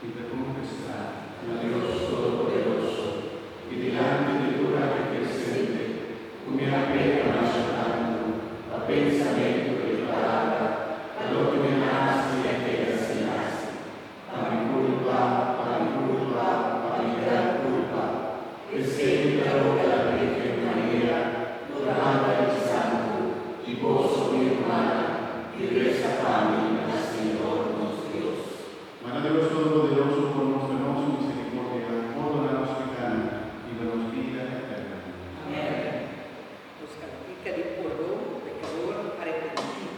y te confesar a Dios Todopoderoso y delante de tu gracia presente, me apego a a pensamiento y palabra, a lo que me nace y a que se nace, a mi culpa, a mi gran culpa, es que me roga la Virgen María, dorada y santo, y gozo mi hermana, y